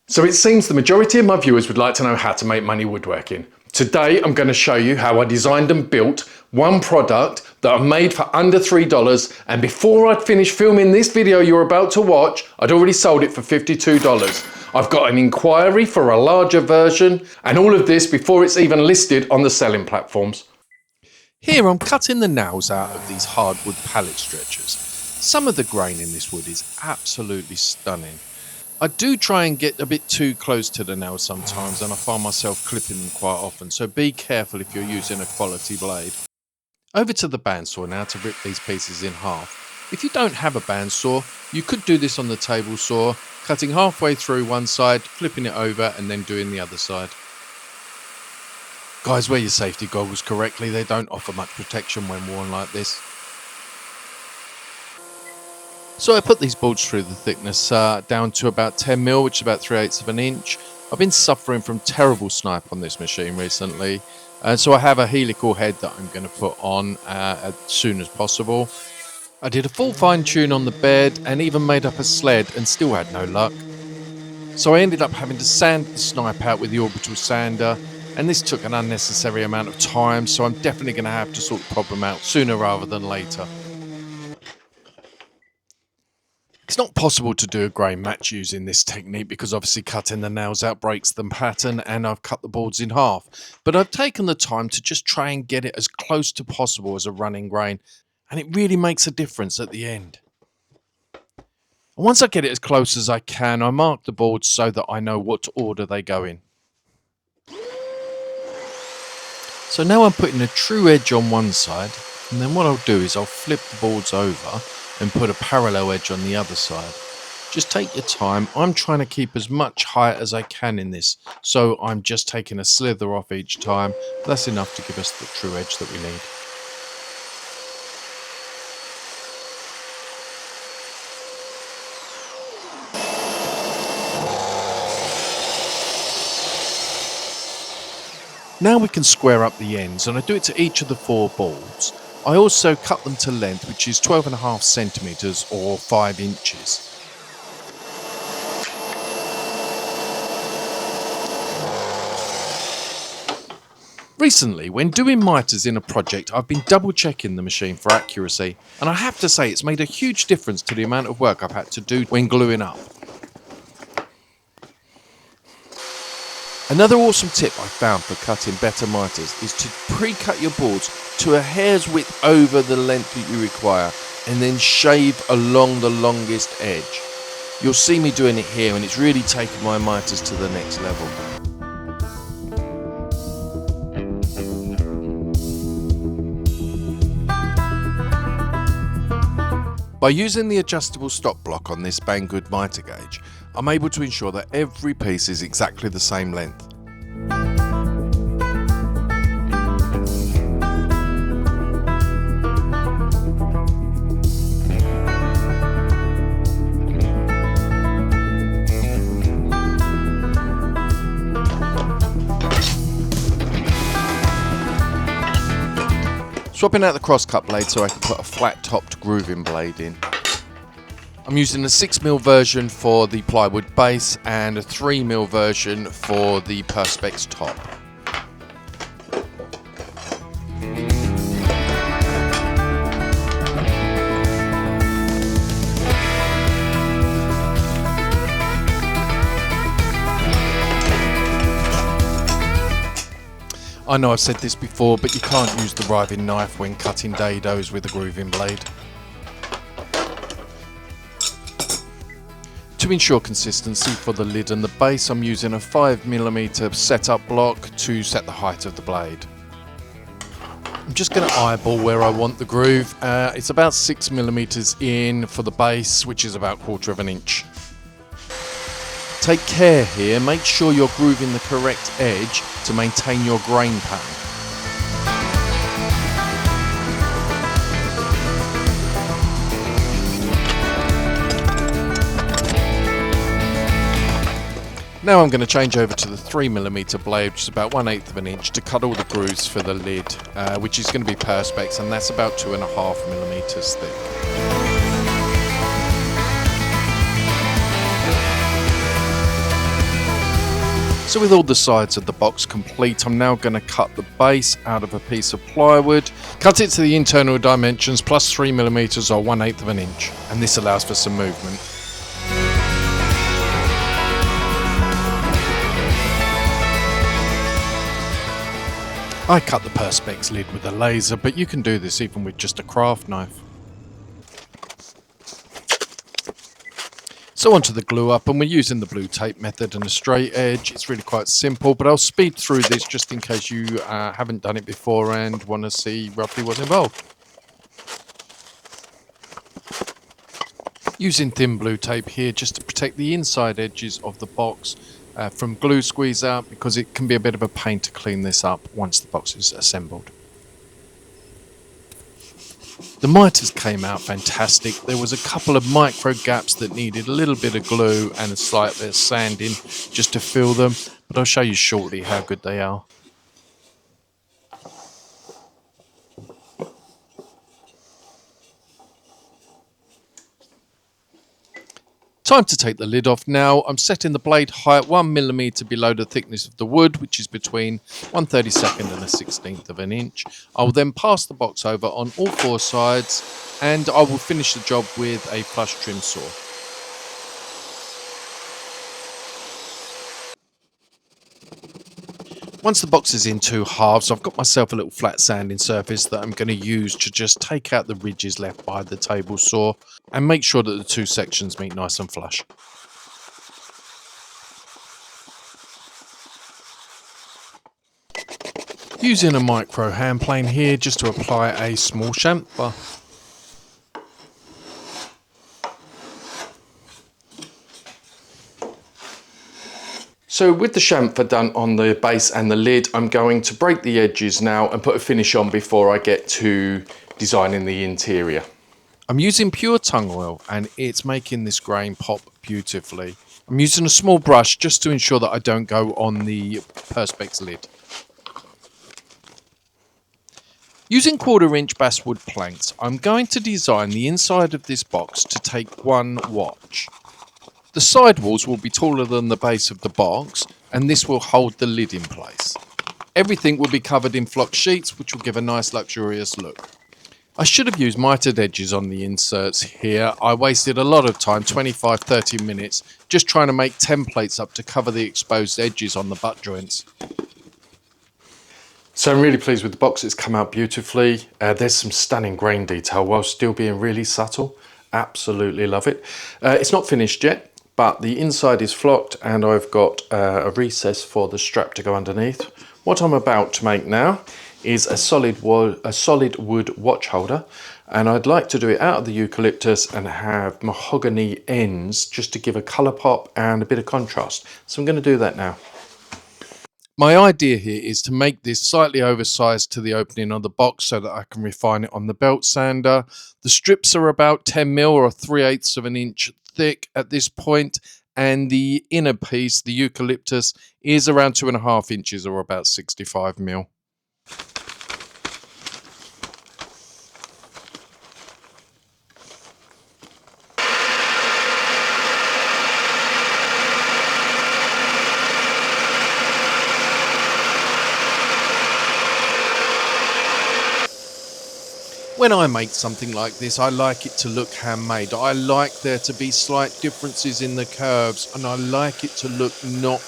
So it seems the majority of my viewers would like to know how to make money woodworking. Today I'm going to show you how I designed and built one product that I made for under $3, and before I'd finished filming this video you're about to watch, I'd already sold it for $52. I've got an inquiry for a larger version, and all of this before it's even listed on the selling platforms. Here I'm cutting the nails out of these hardwood pallet stretchers. Some of the grain in this wood is absolutely stunning. I do try and get a bit too close to the nails sometimes, and I find myself clipping them quite often, so be careful if you're using a quality blade. Over to the bandsaw now to rip these pieces in half. If you don't have a bandsaw, you could do this on the table saw, cutting halfway through one side, flipping it over and then doing the other side. Guys, wear your safety goggles correctly, they don't offer much protection when worn like this. So I put these boards through the thickness down to about 10mm, which is about 3/8 of an inch. I've been suffering from terrible snipe on this machine recently, so I have a helical head that I'm going to put on as soon as possible. I did a full fine tune on the bed and even made up a sled and still had no luck. So I ended up having to sand the snipe out with the orbital sander, and this took an unnecessary amount of time, so I'm definitely going to have to sort the problem out sooner rather than later. It's not possible to do a grain match using this technique because obviously cutting the nails out breaks the pattern, and I've cut the boards in half. But I've taken the time to just try and get it as close to possible as a running grain, and it really makes a difference at the end. And once I get it as close as I can, I mark the boards so that I know what order they go in. So now I'm putting a true edge on one side, and then what I'll do is I'll flip the boards over and put a parallel edge on the other side. Just take your time. I'm trying to keep as much height as I can in this, so I'm just taking a slither off each time. That's enough to give us the true edge that we need. Now we can square up the ends, and I do it to each of the 4 boards. I also cut them to length, which is 12.5 centimetres or 5 inches. Recently, when doing mitres in a project, I've been double checking the machine for accuracy, and I have to say it's made a huge difference to the amount of work I've had to do when gluing up. Another awesome tip I found for cutting better mitres is to pre-cut your boards to a hair's width over the length that you require, and then shave along the longest edge. You'll see me doing it here, and it's really taken my mitres to the next level. By using the adjustable stop block on this Banggood mitre gauge, I'm able to ensure that every piece is exactly the same length. Swapping out the cross-cut blade so I can put a flat-topped grooving blade in. I'm using a 6mm version for the plywood base and a 3mm version for the perspex top. I know I've said this before, but you can't use the riving knife when cutting dados with a grooving blade. To ensure consistency for the lid and the base, I'm using a 5mm setup block to set the height of the blade. I'm just going to eyeball where I want the groove. It's about 6mm in for the base, which is about 1/4 inch. Take care here, make sure you're grooving the correct edge to maintain your grain pattern. Now I'm going to change over to the 3mm blade, which is about 1/8 of an inch, to cut all the grooves for the lid, which is going to be perspex, and that's about 2.5mm thick. So with all the sides of the box complete, I'm now going to cut the base out of a piece of plywood, cut it to the internal dimensions plus 3mm or 1/8 of an inch, and this allows for some movement. I cut the perspex lid with a laser, but you can do this even with just a craft knife. So onto the glue up, and we're using the blue tape method and a straight edge. It's really quite simple, but I'll speed through this just in case you haven't done it before and want to see roughly what's involved. Using thin blue tape here just to protect the inside edges of the box from glue squeeze out, because it can be a bit of a pain to clean this up once the box is assembled. The mitres came out fantastic. There was a couple of micro gaps that needed a little bit of glue and a slight bit of sanding just to fill them, but I'll show you shortly how good they are. Time to take the lid off now. I'm setting the blade height 1mm below the thickness of the wood, which is between 1/32 and a 1/16 of an inch. I will then pass the box over on all 4 sides, and I will finish the job with a flush trim saw. Once the box is in 2 halves, I've got myself a little flat sanding surface that I'm going to use to just take out the ridges left by the table saw and make sure that the 2 sections meet nice and flush. Using a micro hand plane here just to apply a small chamfer. So with the chamfer done on the base and the lid, I'm going to break the edges now and put a finish on before I get to designing the interior. I'm using pure tung oil and it's making this grain pop beautifully. I'm using a small brush just to ensure that I don't go on the perspex lid. Using 1/4 inch basswood planks, I'm going to design the inside of this box to take 1 watch. The side walls will be taller than the base of the box, and this will hold the lid in place. Everything will be covered in flock sheets, which will give a nice luxurious look. I should have used mitered edges on the inserts here. I wasted a lot of time, 25-30 minutes, just trying to make templates up to cover the exposed edges on the butt joints. So I'm really pleased with the box. It's come out beautifully. There's some stunning grain detail while still being really subtle. Absolutely love it. It's not finished yet, but the inside is flocked and I've got a recess for the strap to go underneath. What I'm about to make now is a solid wood watch holder, and I'd like to do it out of the eucalyptus and have mahogany ends just to give a colour pop and a bit of contrast. So I'm going to do that now. My idea here is to make this slightly oversized to the opening of the box so that I can refine it on the belt sander. The strips are about 10mm or 3/8 of an inch thick at this point, and the inner piece, the eucalyptus, is around 2.5 inches or about 65mm. When I make something like this, I like it to look handmade. I like there to be slight differences in the curves, and I like it to look not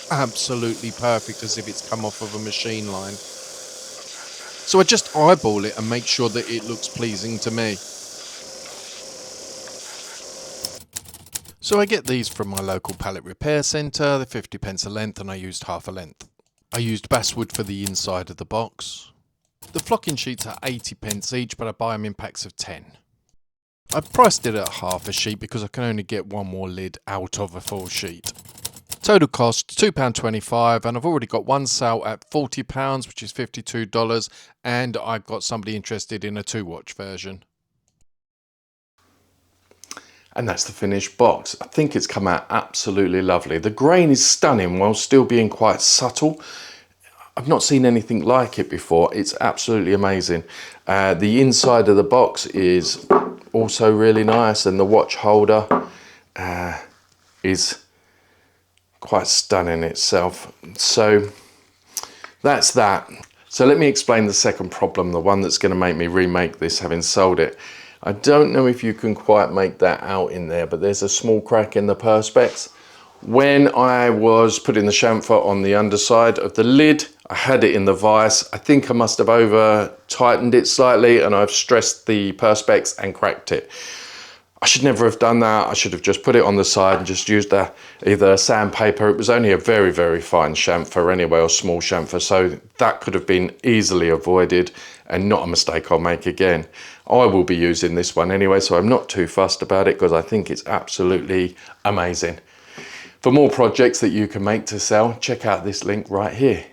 absolutely perfect as if it's come off of a machine line. So I just eyeball it and make sure that it looks pleasing to me. So I get these from my local pallet repair centre. They're 50p a length, and I used half a length. I used basswood for the inside of the box. The flocking sheets are 80p each, but I buy them in packs of 10. I've priced it at half a sheet because I can only get 1 more lid out of a full sheet. Total cost £2.25, and I've already got 1 sale at £40, which is $52, and I've got somebody interested in a 2-watch version. And that's the finished box. I think it's come out absolutely lovely. The grain is stunning while still being quite subtle. I've not seen anything like it before. It's absolutely amazing. The inside of the box is also really nice, and the watch holder is quite stunning itself. So that's that. So let me explain the second problem, the one that's going to make me remake this having sold it. I don't know if you can quite make that out in there, but there's a small crack in the perspex. When I was putting the chamfer on the underside of the lid, I had it in the vise. I think I must have over tightened it slightly, and I've stressed the perspex and cracked it. I should never have done that. I should have just put it on the side and just used either sandpaper. It was only a very, very fine chamfer anyway, or small chamfer, so that could have been easily avoided and not a mistake I'll make again. I will be using this one anyway, so I'm not too fussed about it because I think it's absolutely amazing. For more projects that you can make to sell, check out this link right here.